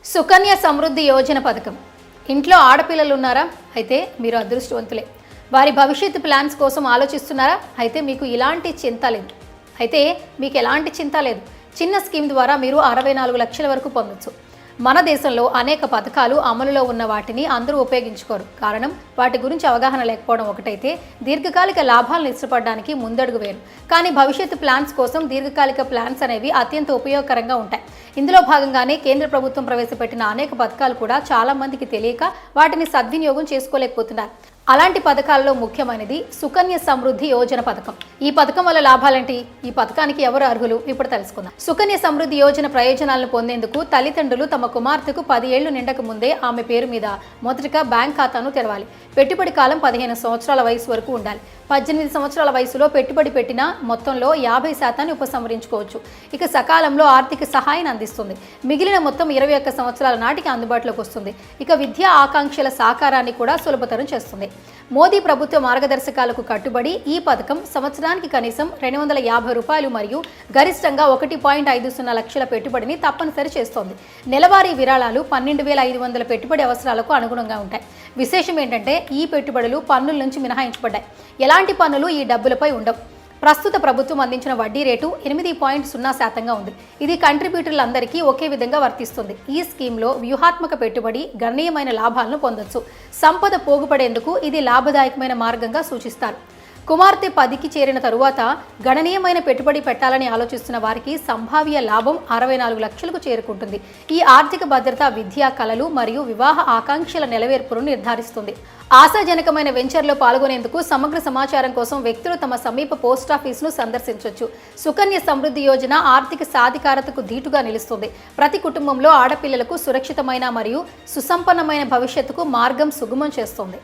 సుకన్య సమృద్ధి యోజన పథకం. ఇంట్లో ఆడపిల్లలు ఉన్నారా? అయితే మీరు అదృష్టవంతులే. వారి భవిష్యత్తు ప్లాన్స్ కోసం ఆలోచిస్తున్నారా? అయితే మీకు ఎలాంటి చింత లేదు. చిన్న స్కీమ్ ద్వారా మీరు 64 లక్షల వరకు పొందొచ్చు. మన దేశంలో అనేక పథకాలు అమలులో ఉన్న వాటిని అందరూ ఉపయోగించుకోరు. కారణం వాటి గురించి అవగాహన లేకపోవడం ఒకటైతే, దీర్ఘకాలిక లాభాలను ఇష్టపడడానికి ముందడుగు వేరు. కానీ భవిష్యత్తు ప్లాన్స్ కోసం దీర్ఘకాలిక ప్లాన్స్ అనేవి అత్యంత ఉపయోగకరంగా ఉంటాయి. ఇందులో భాగంగానే కేంద్ర ప్రభుత్వం ప్రవేశపెట్టిన అనేక పథకాలు కూడా చాలా మందికి తెలియక వాటిని సద్వినియోగం చేసుకోలేకపోతున్నారు. అలాంటి పథకాలలో ముఖ్యమైనది సుకన్య సమృద్ధి యోజన పథకం. ఈ పథకం వల్ల లాభాలేంటి? ఈ పథకానికి ఎవరు అర్హులు? ఇప్పుడు తెలుసుకుందాం. సుకన్య సమృద్ధి యోజన ప్రయోజనాలను పొందేందుకు తల్లిదండ్రులు తమ కుమార్తెకు 10 ఏళ్లు నిండక ముందే ఆమె పేరు మీద మొదటగా బ్యాంక్ ఖాతాను తెరవాలి. పెట్టుబడి కాలం 15 సంవత్సరాల వయసు వరకు ఉండాలి. 18 సంవత్సరాల వయసులో పెట్టుబడి పెట్టిన మొత్తంలో 50% ఉపసంహరించుకోవచ్చు. ఇక సకాలంలో ఆర్థిక సహాయాన్ని అందిస్తుంది. మిగిలిన మొత్తం 21 సంవత్సరాల నాటికి అందుబాటులోకి వస్తుంది. ఇక విద్యా ఆకాంక్షల సాకారాన్ని కూడా సులభతరం చేస్తుంది. మోదీ ప్రభుత్వ మార్గదర్శకాలకు కట్టుబడి ఈ పథకం సంవత్సరానికి కనీసం 250 రూపాయలు మరియు గరిష్టంగా 1.50 లక్షల పెట్టుబడిని తప్పనిసరి చేస్తోంది. నెలవారీ విరాళాలు 12,500 పెట్టుబడి అవసరాలకు అనుగుణంగా ఉంటాయి. విశేషం ఏంటంటే ఈ పెట్టుబడులు పన్నుల నుంచి మినహాయించబడ్డాయి. ఎలాంటి పన్నులు ఈ డబ్బులపై ఉండవు. ప్రస్తుత ప్రభుత్వం అందించిన వడ్డీ రేటు 8.0% ఉంది. ఇది కంట్రిబ్యూటర్లందరికీ ఒకే విధంగా వర్తిస్తుంది. ఈ స్కీమ్లో వ్యూహాత్మక పెట్టుబడి గణనీయమైన లాభాలను పొందొచ్చు. సంపద పోగుపడేందుకు ఇది లాభదాయకమైన మార్గంగా సూచిస్తారు. కుమార్తె 10కి చేరిన తరువాత గణనీయమైన పెట్టుబడి పెట్టాలని ఆలోచిస్తున్న వారికి సంభావ్య లాభం 64 లక్షలకు చేరుకుంటుంది. ఈ ఆర్థిక భద్రత విద్యా, కళలు మరియు వివాహ ఆకాంక్షల నెరవేర్పును నిర్ధారిస్తుంది. ఆశాజనకమైన వెంచర్లో పాల్గొనేందుకు సమగ్ర సమాచారం కోసం వ్యక్తులు తమ సమీప పోస్టాఫీసును సందర్శించవచ్చు. సుకన్య సమృద్ధి యోజన ఆర్థిక సాధికారతకు ధీటుగా నిలుస్తుంది. ప్రతి కుటుంబంలో ఆడపిల్లలకు సురక్షితమైన మరియు సుసంపన్నమైన భవిష్యత్తుకు మార్గం సుగమం చేస్తుంది.